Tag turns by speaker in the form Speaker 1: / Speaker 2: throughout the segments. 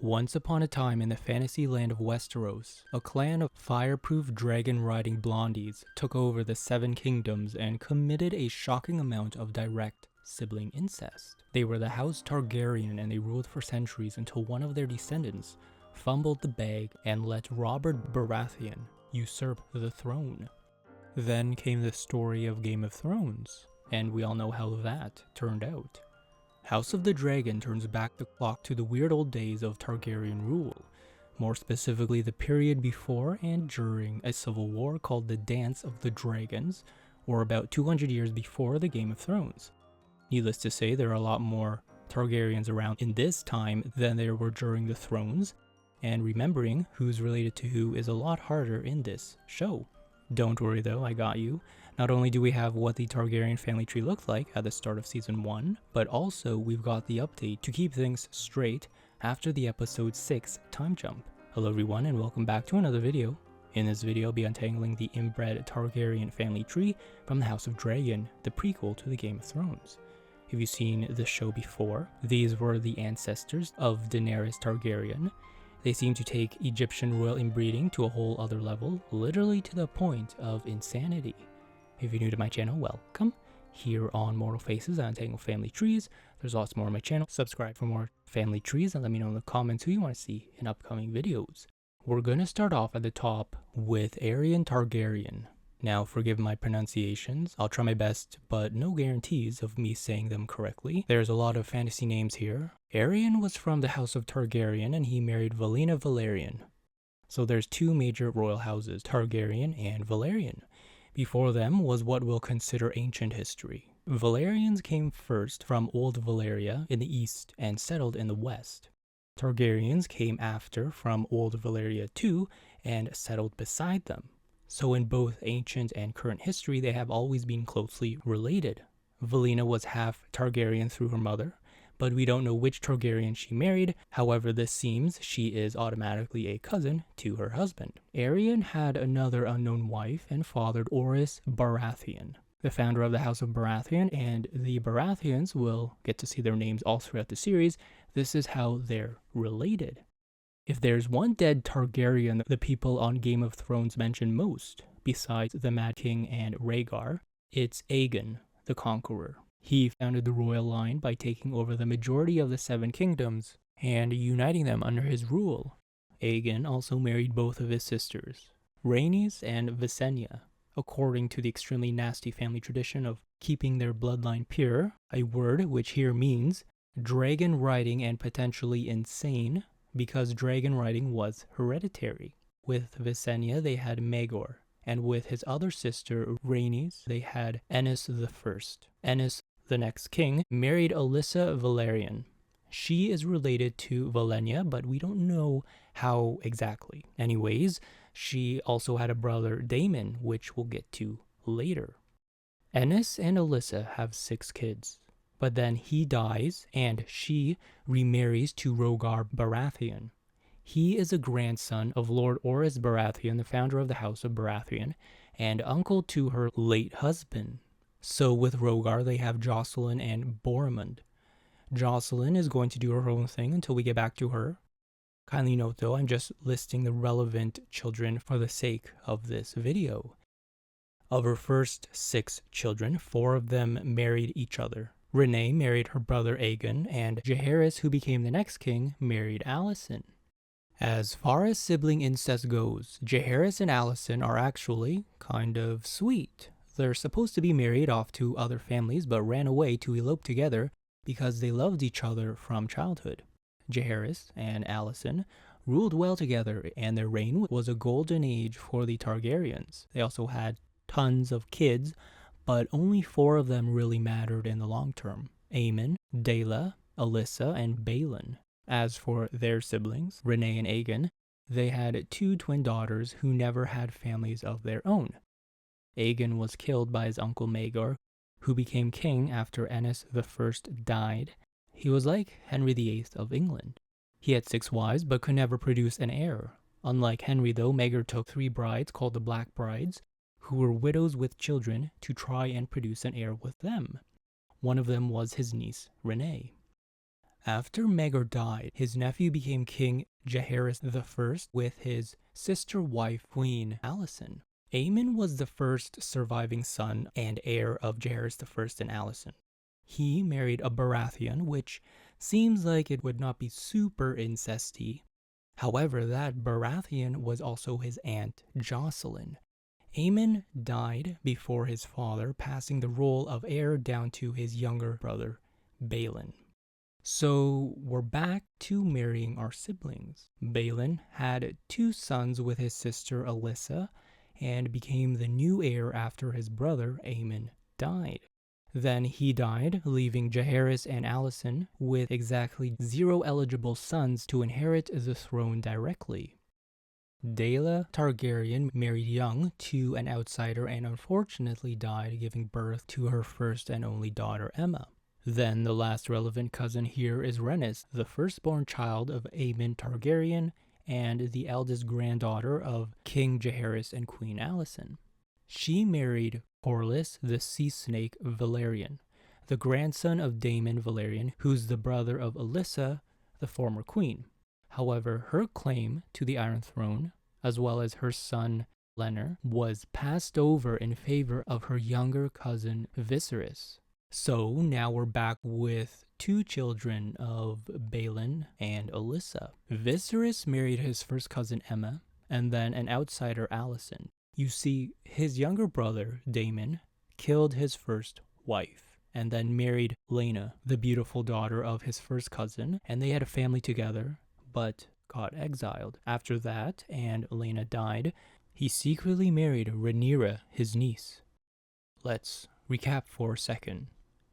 Speaker 1: Once upon a time in the fantasy land of Westeros, a clan of fireproof dragon-riding blondies took over the Seven Kingdoms and committed a shocking amount of direct sibling incest. They were the House Targaryen and they ruled for centuries until one of their descendants fumbled the bag and let Robert Baratheon usurp the throne. Then came the story of Game of Thrones, and we all know how that turned out. House of the Dragon turns back the clock to the weird old days of Targaryen rule, more specifically the period before and during a civil war called the Dance of the Dragons, or about 200 years before the Game of Thrones. Needless to say, there are a lot more Targaryens around in this time than there were during the Thrones, and remembering who's related to who is a lot harder in this show. Don't worry though, I got you. Not only do we have what the Targaryen family tree looked like at the start of season 1, but also we've got the update to keep things straight after the episode 6 time jump. Hello everyone and welcome back to another video. In this video I'll be untangling the Inbred Targaryen family tree from the House of Dragon, the prequel to the Game of Thrones. If you've seen the show before, these were the ancestors of Daenerys Targaryen. They seem to take Egyptian royal inbreeding to a whole other level, literally to the point of insanity. If you're new to my channel, welcome. Here on Mortal Faces, I untangle family trees. There's lots more on my channel. Subscribe for more family trees and let me know in the comments who you want to see in upcoming videos. We're going to start off at the top with Aegon Targaryen. Now, forgive my pronunciations. I'll try my best, but no guarantees of me saying them correctly. There's a lot of fantasy names here. Aegon was from the House of Targaryen and he married Rhaenyra Velaryon. So there's two major royal houses, Targaryen and Velaryon. Before them was what we'll consider ancient history. Velaryons came first from Old Valyria in the east and settled in the west. Targaryens came after from Old Valyria too and settled beside them. So in both ancient and current history, they have always been closely related. Valyna was half Targaryen through her mother, but we don't know which Targaryen she married. However, this seems she is automatically a cousin to her husband. Aegon had another unknown wife and fathered Orys Baratheon, the founder of the House of Baratheon, and the Baratheons will get to see their names all throughout the series. This is how they're related. If there's one dead Targaryen the people on Game of Thrones mention most, besides the Mad King and Rhaegar, it's Aegon, the Conqueror. He founded the royal line by taking over the majority of the Seven Kingdoms and uniting them under his rule. Aegon also married both of his sisters, Rhaenys and Visenya, according to the extremely nasty family tradition of keeping their bloodline pure, a word which here means dragon riding and potentially insane, because dragon riding was hereditary. With Visenya they had Maegor, and with his other sister Rhaenys they had Aenys I. Aenys, the next king, married Alyssa Velaryon. She is related to Valyna, but we don't know how exactly. Anyways, she also had a brother Daemon, which we'll get to later. Aenys and Alyssa have 6 kids. But then he dies and she remarries to Rhaegar Baratheon. He is a grandson of Lord Orys Baratheon, the founder of the House of Baratheon, and uncle to her late husband. So with Rhaegar they have Jocelyn and Boromund. Jocelyn is going to do her own thing until we get back to her. Kindly note though, I'm just listing the relevant children for the sake of this video. Of her first 6 children, 4 of them married each other. Rhaenys married her brother Aegon, and Jaehaerys, who became the next king, married Alicent. As far as sibling incest goes, Jaehaerys and Alicent are actually kind of sweet. They're supposed to be married off to other families, but ran away to elope together because they loved each other from childhood. Jaehaerys and Alicent ruled well together, and their reign was a golden age for the Targaryens. They also had tons of kids, but only 4 of them really mattered in the long term: Aemon, Daela, Alyssa, and Balon. As for their siblings, Rhaenys and Aegon, they had 2 twin daughters who never had families of their own. Aegon was killed by his uncle Maegor, who became king after Aenys I died. He was like Henry VIII of England. He had 6 wives but could never produce an heir. Unlike Henry though, Maegor took 3 brides called the Black Brides, who were widows with children, to try and produce an heir with them. One of them was his niece, Rhaenys. After Maegor died, his nephew became King Jaehaerys I with his sister wife Queen Alicent. Aemon was the first surviving son and heir of Jaehaerys I and Alicent. He married a Baratheon, which seems like it would not be super incesty. However, that Baratheon was also his aunt, Jocelyn. Aemon died before his father, passing the role of heir down to his younger brother, Balon. So we're back to marrying our siblings. Balon had 2 sons with his sister Alyssa and became the new heir after his brother Aemon died. Then he died, leaving Jaehaerys and Alicent with exactly 0 eligible sons to inherit the throne directly. Daela Targaryen married young to an outsider and unfortunately died, giving birth to her first and only daughter Aemma. Then the last relevant cousin here is Rhaenys, the firstborn child of Aemon Targaryen and the eldest granddaughter of King Jaehaerys and Queen Alicent. She married Corlys the Sea Snake Valyrian, the grandson of Daemon Valyrian, who's the brother of Alyssa, the former queen. However, her claim to the Iron Throne, as well as her son Rhaenyra, was passed over in favor of her younger cousin Viserys. So now we're back with 2 children of Balon and Alyssa. Viserys married his first cousin Aemma, and then an outsider Alicent. You see, his younger brother, Daemon, killed his first wife, and then married Laena, the beautiful daughter of his first cousin, and they had a family together, but got exiled. After that, and Laena died, he secretly married Rhaenyra, his niece. Let's recap for a second.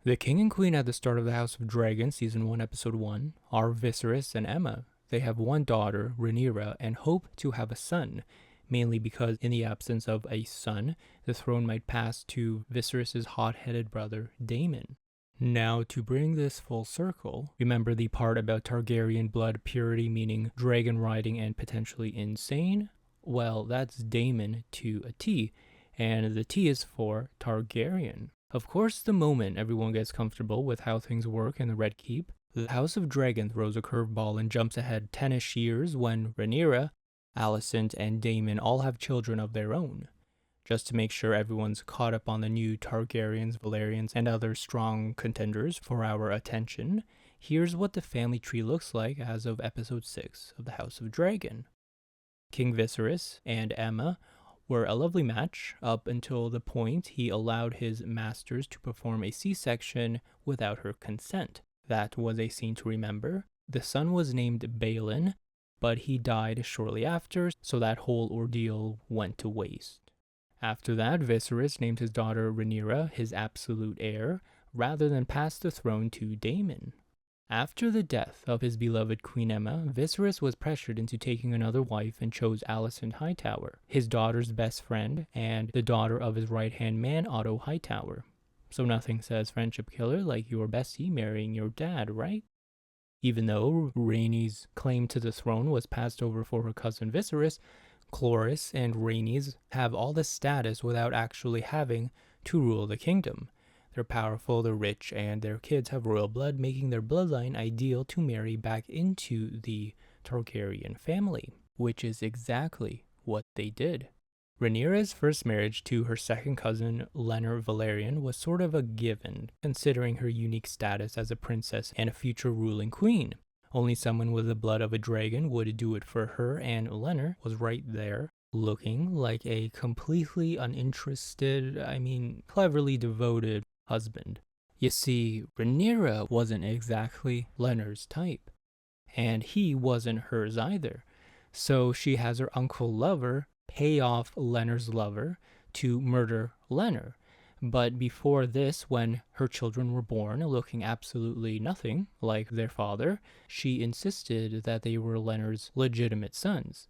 Speaker 1: The king and queen at the start of the House of Dragon, Season 1, Episode 1, are Viserys and Aemma. They have 1 daughter, Rhaenyra, and hope to have a son, mainly because in the absence of a son, the throne might pass to Viserys' hot-headed brother, Daemon. Now, to bring this full circle, remember the part about Targaryen blood purity, meaning dragon riding and potentially insane? Well, that's Daemon to a T, and the T is for Targaryen. Of course, the moment everyone gets comfortable with how things work in the Red Keep, the House of Dragon throws a curveball and jumps ahead 10-ish years when Rhaenyra, Alicent, and Daemon all have children of their own. Just to make sure everyone's caught up on the new Targaryens, Valyrians, and other strong contenders for our attention, here's what the family tree looks like as of Episode 6 of the House of Dragon. King Viserys and Aemma were a lovely match up until the point he allowed his masters to perform a C-section without her consent. That was a scene to remember. The son was named Balon, but he died shortly after, so that whole ordeal went to waste. After that, Viserys named his daughter Rhaenyra his absolute heir, rather than pass the throne to Daemon. After the death of his beloved Queen Aemma, Viserys was pressured into taking another wife and chose Alicent Hightower, his daughter's best friend, and the daughter of his right-hand man, Otto Hightower. So nothing says friendship killer like your bestie marrying your dad, right? Even though Rhaenys' claim to the throne was passed over for her cousin Viserys, Cloris and Rhaenys have all the status without actually having to rule the kingdom. They're powerful, they're rich, and their kids have royal blood, making their bloodline ideal to marry back into the Targaryen family, which is exactly what they did. Rhaenyra's first marriage to her second cousin, Rhaenyra Valyrian, was sort of a given, considering her unique status as a princess and a future ruling queen. Only someone with the blood of a dragon would do it for her, and Rhaenyra was right there, looking like a completely uninterested, cleverly devoted husband. You see, Rhaenyra wasn't exactly Rhaenyra's type, and he wasn't hers either. So she has her uncle lover pay off Rhaenyra's lover to murder Rhaenyra. But before this, when her children were born looking absolutely nothing like their father, she insisted that they were Rhaenyra's legitimate sons,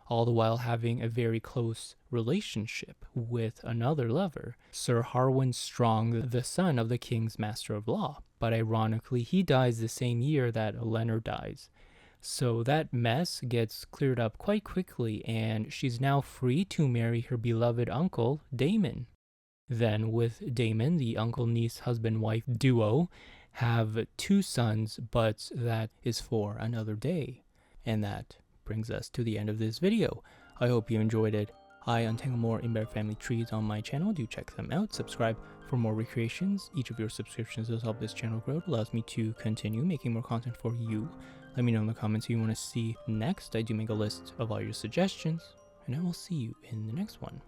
Speaker 1: all the while having a very close relationship with another lover, Sir Harwin Strong, the son of the King's Master of Law. But ironically, he dies the same year that Rhaenyra dies. So that mess gets cleared up quite quickly, and she's now free to marry her beloved uncle, Daemon. Then, with Daemon, the uncle-niece husband-wife duo have 2 sons, but that is for another day. And that brings us to the end of this video. I hope you enjoyed it. I untangle more Inbred family trees on my channel. Do check them out. Subscribe for more recreations. Each of your subscriptions does help this channel grow. It allows me to continue making more content for you. Let me know in the comments who you want to see next. I do make a list of all your suggestions, and I will see you in the next one.